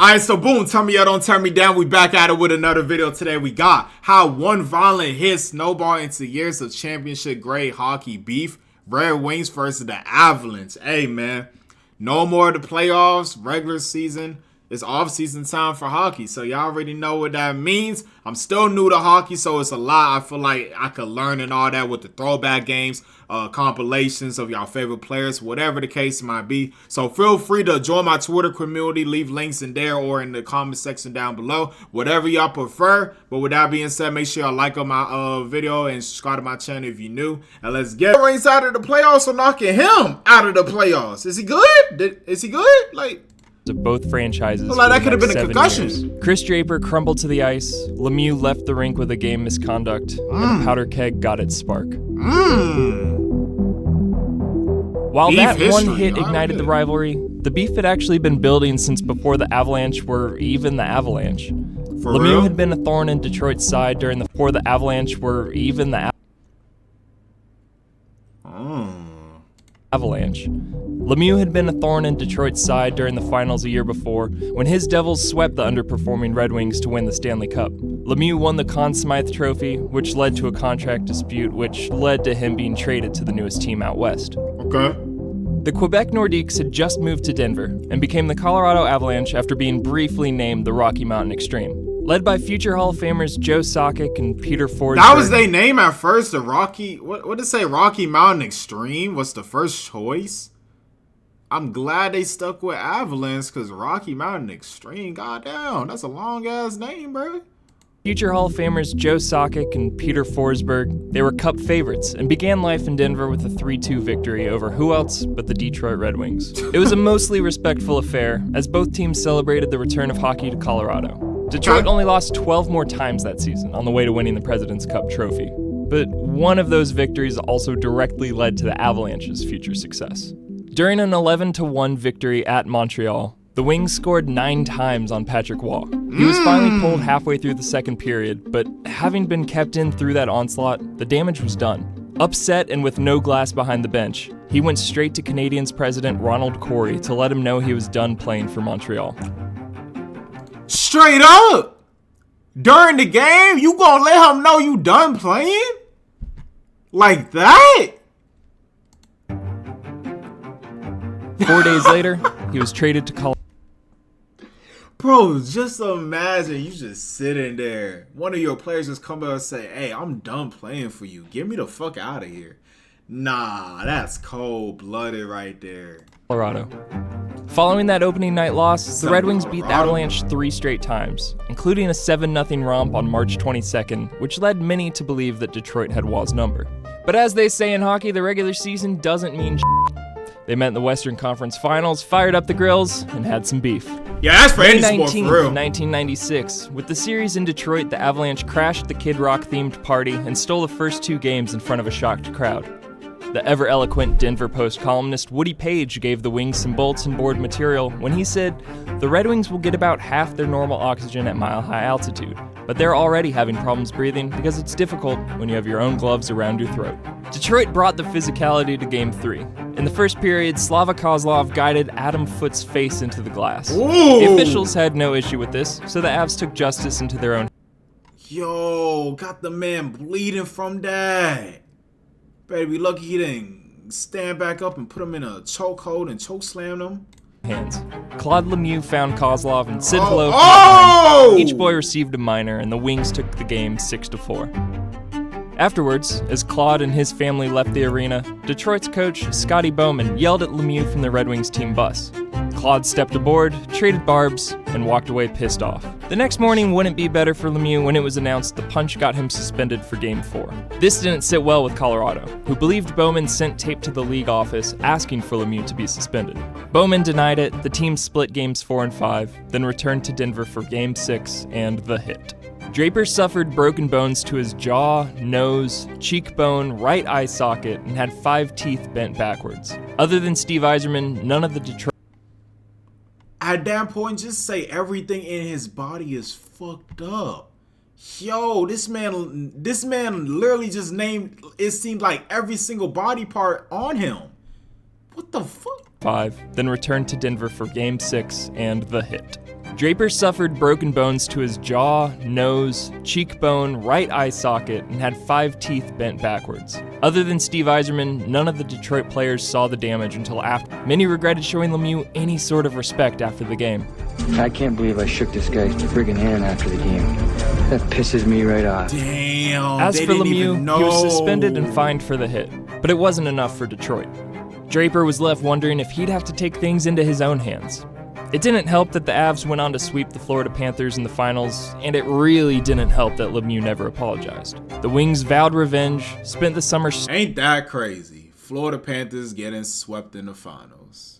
Alright, so boom, turn me up, don't turn me down. We back at it with another video today. We got how one violent hit snowballed into years of championship grade hockey beef. Red Wings versus the Avalanche. Hey man, no more of the playoffs, regular season. It's off-season time for hockey, so y'all already know what that means. I'm still new to hockey, so it's a lot I feel like I could learn and all that with the throwback games, compilations of y'all favorite players, whatever the case might be. So feel free to join my Twitter community, leave links in there or in the comment section down below, whatever y'all prefer. But with that being said, make sure y'all like on my video and subscribe to my channel if you're new. And let's get Reigns out of the playoffs or knocking him out of the playoffs. Is he good? Is he good? Like, of both franchises. Well, that could have been a concussion. Years. Chris Draper crumbled to the ice. Lemieux left the rink with a game misconduct, and Powder Keg got its spark. While Beef that history. one hit ignited the rivalry, the beef had actually been building since before the Avalanche were even the Avalanche. For Lemieux real? had been a thorn in Detroit's side before the Avalanche were even the Avalanche. Lemieux had been a thorn in Detroit's side during the finals a year before, when his Devils swept the underperforming Red Wings to win the Stanley Cup. Lemieux won the Conn Smythe Trophy, which led to a contract dispute, which led to him being traded to the newest team out west. Okay. The Quebec Nordiques had just moved to Denver, and became the Colorado Avalanche after being briefly named the Rocky Mountain Extreme. Led by future Hall of Famers Joe Sakic and Peter Forsberg. That was their name at first, the Rocky, what did it say, Rocky Mountain Extreme was the first choice? I'm glad they stuck with Avalanche because Rocky Mountain Extreme, goddamn, that's a long ass name, bro. Future Hall of Famers Joe Sakic and Peter Forsberg, they were Cup favorites and began life in Denver with a 3-2 victory over who else but the Detroit Red Wings. It was a mostly respectful affair as both teams celebrated the return of hockey to Colorado. Detroit only lost 12 more times that season on the way to winning the President's Cup trophy. But one of those victories also directly led to the Avalanche's future success. During an 11-1 victory at Montreal, the Wings scored 9 times on Patrick Waugh. He was finally pulled halfway through the second period, but having been kept in through that onslaught, the damage was done. Upset and with no glass behind the bench, he went straight to Canadiens president Ronald Corey to let him know he was done playing for Montreal. Straight up? During the game, you gonna let him know you done playing? Like that? 4 days later, he was traded to Colorado. Bro, just imagine you just sitting there. One of your players just come up and say, hey, I'm done playing for you. Get me the fuck out of here. Nah, that's cold-blooded right there. Following that opening night loss, the Red Wings beat the Avalanche 3 straight times, including a 7-0 romp on March 22nd, which led many to believe that Detroit had Waugh's number. But as they say in hockey, the regular season doesn't mean shit. They met in the Western Conference Finals, fired up the grills, and had some beef. Yeah, that's for any May sport, 19th, for real. 1996, with the series in Detroit, the Avalanche crashed the Kid Rock-themed party and stole the first 2 games in front of a shocked crowd. The ever-eloquent Denver Post columnist Woody Page gave the Wings some bulletin board material when he said, "The Red Wings will get about half their normal oxygen at mile-high altitude, but they're already having problems breathing because it's difficult when you have your own gloves around your throat." Detroit brought the physicality to Game 3. In the first period, Slava Kozlov guided Adam Foote's face into the glass. Ooh. The officials had no issue with this, so the Avs took justice into their own. Yo, got the man bleeding from that. Baby, lucky he didn't stand back up and put him in a chokehold and chokeslam him. Hands. Claude Lemieux found Kozlov and said hello. Oh! Each boy received a minor, and the Wings took the game 6-4. Afterwards, as Claude and his family left the arena, Detroit's coach, Scotty Bowman, yelled at Lemieux from the Red Wings team bus. Claude stepped aboard, traded barbs, and walked away pissed off. The next morning wouldn't be better for Lemieux when it was announced the punch got him suspended for Game 4. This didn't sit well with Colorado, who believed Bowman sent tape to the league office asking for Lemieux to be suspended. Bowman denied it, the team split Games 4 and 5, then returned to Denver for Game 6 and the hit. Draper suffered broken bones to his jaw, nose, cheekbone, right eye socket, and had 5 teeth bent backwards. Other than Steve Yzerman, none of the Detroit. At that point, just say everything in his body is fucked up. Yo, this man literally just named, it seemed like every single body part on him. What the fuck? 5, then returned to Denver for Game 6 and the hit. Draper suffered broken bones to his jaw, nose, cheekbone, right eye socket, and had 5 teeth bent backwards. Other than Steve Yzerman, none of the Detroit players saw the damage until after. Many regretted showing Lemieux any sort of respect after the game. I can't believe I shook this guy's friggin' hand after the game. That pisses me right off. Damn. As for Lemieux, he was suspended and fined for the hit, but it wasn't enough for Detroit. Draper was left wondering if he'd have to take things into his own hands. It didn't help that the Avs went on to sweep the Florida Panthers in the finals, and it really didn't help that Lemieux never apologized. The Wings vowed revenge, spent the summer... Ain't that crazy? Florida Panthers getting swept in the finals.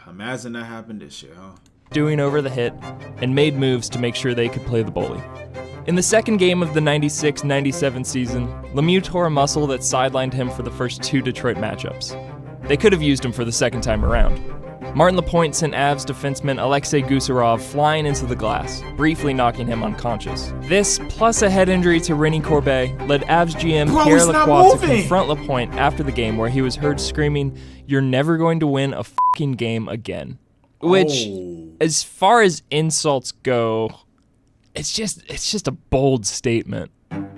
Imagine that happened this year, huh? ...doing over the hit, and made moves to make sure they could play the bully. In the second game of the 96-97 season, Lemieux tore a muscle that sidelined him for the first 2 Detroit matchups. They could have used him for the second time around. Martin Lapointe sent Avs defenseman Alexei Gusarov flying into the glass, briefly knocking him unconscious. This, plus a head injury to René Corbet, led Avs GM Pierre Lacroix to confront Lapointe after the game, where he was heard screaming, "You're never going to win a fucking game again." Which, as far as insults go, it's just a bold statement.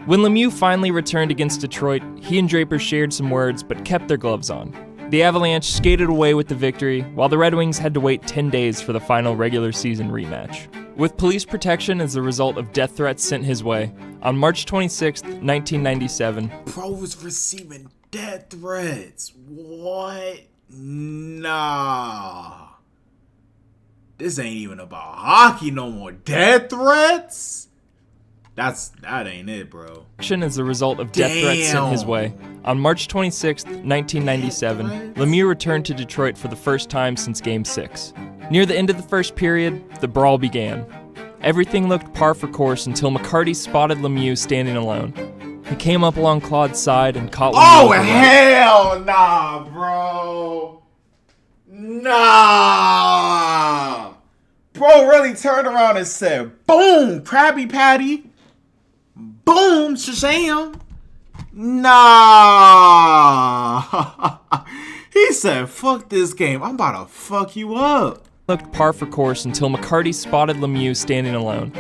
When Lemieux finally returned against Detroit, he and Draper shared some words but kept their gloves on. The Avalanche skated away with the victory, while the Red Wings had to wait 10 days for the final regular season rematch. With police protection as a result of death threats sent his way, on March 26, 1997... Bro was receiving death threats. What? Nah. This ain't even about hockey no more. Death threats? That ain't it, bro. As a result of death threats sent his way. On March 26, 1997, Lemieux returned to Detroit for the first time since Game 6. Near the end of the first period, the brawl began. Everything looked par for course until McCarty spotted Lemieux standing alone. He came up along Claude's side and caught Lemieux. Oh, hell nah, bro. Nah. Bro really turned around and said, boom, Krabby Patty. Boom, shazam. Nah. He said, fuck this game. I'm about to fuck you up. Looked par for course until McCarty spotted Lemieux standing alone.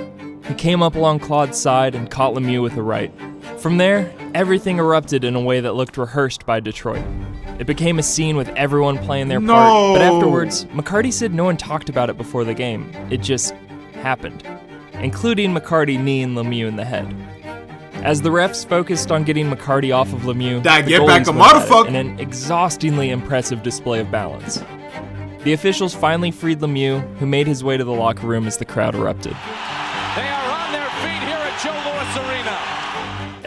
He came up along Claude's side and caught Lemieux with a right. From there, everything erupted in a way that looked rehearsed by Detroit. It became a scene with everyone playing their part, but afterwards, McCarty said no one talked about it before the game. It just happened, including McCarty kneeing Lemieux in the head. As the refs focused on getting McCarty off of Lemieux, the get back a goalies went at it motherfucker in an exhaustingly impressive display of balance. The officials finally freed Lemieux, who made his way to the locker room as the crowd erupted. They are on their feet here at Joe Louis Arena.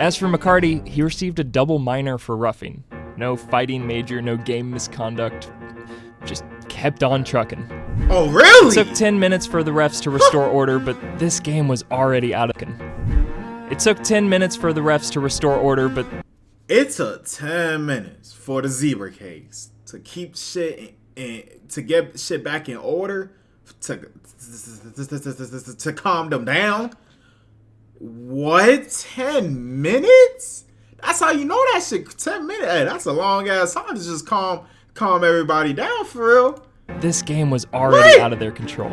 As for McCarty, he received a double minor for roughing. No fighting major, no game misconduct. Just kept on trucking. Oh, really? It took 10 minutes for the refs to restore order, but this game was already out of hand. It took 10 minutes for the refs to restore order, but... It took 10 minutes for the zebra case to keep shit to get shit back in order, to calm them down. What? 10 minutes? That's how you know that shit. 10 minutes. Hey, that's a long ass time to just calm everybody down for real. This game was already out of their control.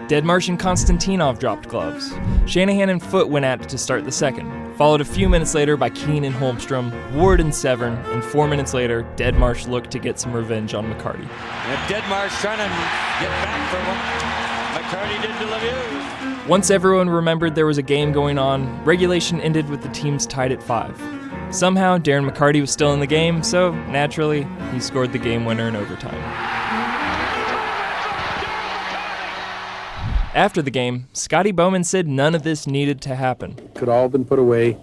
Deadmarsh and Konstantinov dropped gloves. Shanahan and Foote went at it to start the second, followed a few minutes later by Keane and Holmstrom, Ward and Severn, and 4 minutes later, Deadmarsh looked to get some revenge on McCarty. And Deadmarsh trying to get back for what McCarty did to Lemieux. Once everyone remembered there was a game going on, regulation ended with the teams tied at 5. Somehow, Darren McCarty was still in the game, so naturally, he scored the game winner in overtime. After the game, Scotty Bowman said none of this needed to happen. Could all have been put away,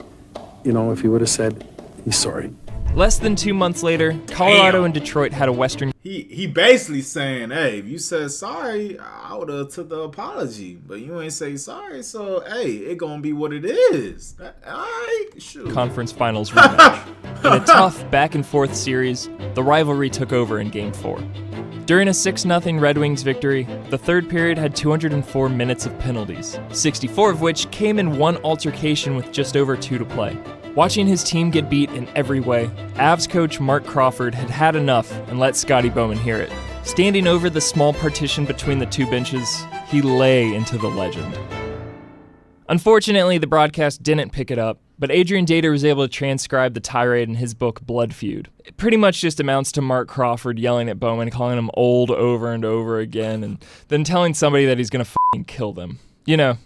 if he would have said he's sorry. Less than 2 months later, Colorado and Detroit had a Western... He basically saying, hey, if you said sorry, I would have took the apology. But you ain't say sorry, so, hey, it gonna be what it is. All right, shoot. Conference Finals rematch. In a tough back-and-forth series, the rivalry took over in Game 4. During a 6-0 Red Wings victory, the third period had 204 minutes of penalties, 64 of which came in one altercation with just over 2 to play. Watching his team get beat in every way, Avs coach Mark Crawford had enough and let Scotty Bowman hear it. Standing over the small partition between the two benches, he lay into the legend. Unfortunately, the broadcast didn't pick it up, but Adrian Dater was able to transcribe the tirade in his book Blood Feud. It pretty much just amounts to Mark Crawford yelling at Bowman, calling him old over and over again, and then telling somebody that he's gonna f***ing kill them. You know,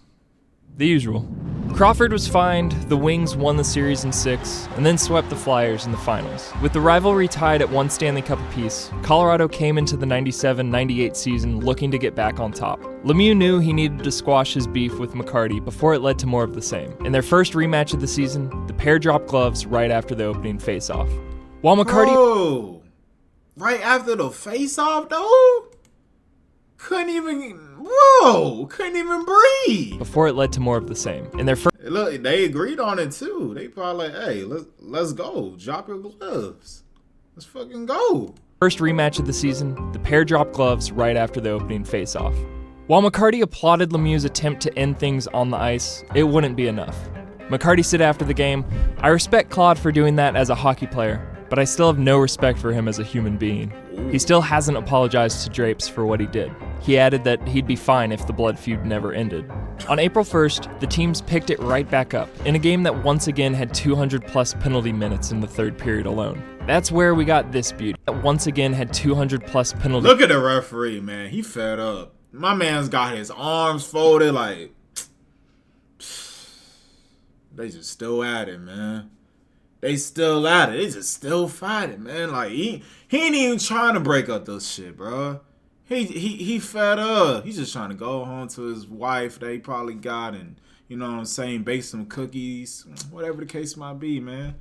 the usual. Crawford was fined, the Wings won the series in 6, and then swept the Flyers in the finals. With the rivalry tied at 1 Stanley Cup apiece, Colorado came into the 97-98 season looking to get back on top. Lemieux knew he needed to squash his beef with McCarty before it led to more of the same. In their first rematch of the season, the pair dropped gloves right after the opening face-off. While McCarty... Bro, right after the face-off, though? Couldn't even breathe. Before it led to more of the same. In their first... Look, they agreed on it too. They probably like, hey, let's go. Drop your gloves. Let's fucking go. First rematch of the season, the pair dropped gloves right after the opening face-off. While McCarty applauded Lemieux's attempt to end things on the ice, it wouldn't be enough. McCarty said after the game, "I respect Claude for doing that as a hockey player, but I still have no respect for him as a human being. He still hasn't apologized to Drapes for what he did." He added that he'd be fine if the blood feud never ended. On April 1st, the teams picked it right back up, in a game that once again had 200-plus penalty minutes in the third period alone. That's where we got this beauty. That once again had 200-plus penalty... Look at the referee, man. He fed up. My man's got his arms folded like... They just still at it, man. They still at it. They just still fighting, man. Like, he ain't even trying to break up this shit, bro. He fed up. He's just trying to go home to his wife that he probably got and, you know what I'm saying, bake some cookies, whatever the case might be, man.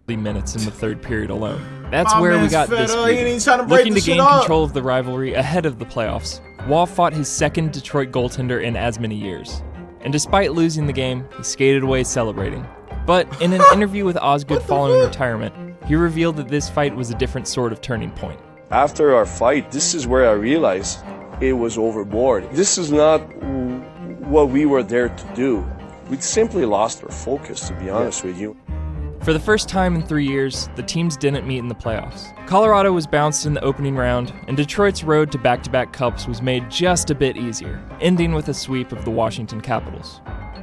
Minutes in the third period alone. That's My where we man's got fed this up. He beauty. ain't trying to break Looking to this shit gain up. control of the rivalry ahead of the playoffs, Waugh fought his second Detroit goaltender in as many years. And despite losing the game, he skated away celebrating. But in an interview with Osgood following retirement, he revealed that this fight was a different sort of turning point. After our fight, this is where I realized it was overboard. This is not what we were there to do. We simply lost our focus, to be honest with you. For the first time in 3 years, the teams didn't meet in the playoffs. Colorado was bounced in the opening round, and Detroit's road to back-to-back cups was made just a bit easier, ending with a sweep of the Washington Capitals.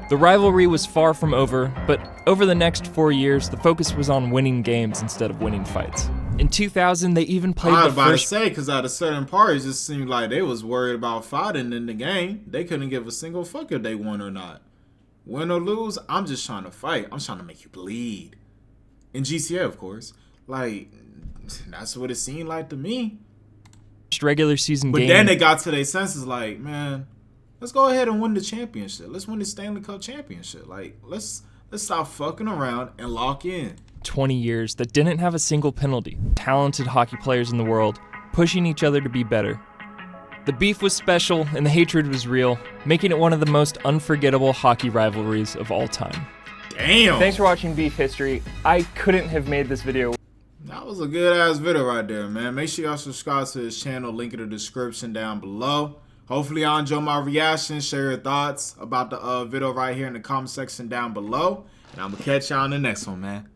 The rivalry was far from over, but over the next 4 years, the focus was on winning games instead of winning fights. In 2000, they even played I the was about first... to say, because at a certain part, it just seemed like they was worried about fighting in the game. They couldn't give a single fuck if they won or not. Win or lose, I'm just trying to fight. I'm trying to make you bleed. In GTA, of course. Like, that's what it seemed like to me. regular season But game. then they got to their senses like, man, let's go ahead and win the championship. Let's win the Stanley Cup championship. Like, let's stop fucking around and lock in. 20 years that didn't have a single penalty. Talented hockey players in the world, pushing each other to be better. The beef was special and the hatred was real, making it one of the most unforgettable hockey rivalries of all time. Damn. Thanks for watching Beef History. I couldn't have made this video. That was a good ass video right there, man. Make sure y'all subscribe to his channel. Link in the description down below. Hopefully y'all enjoy my reaction. Share your thoughts about the video right here in the comment section down below. And I'm going to catch y'all in the next one, man.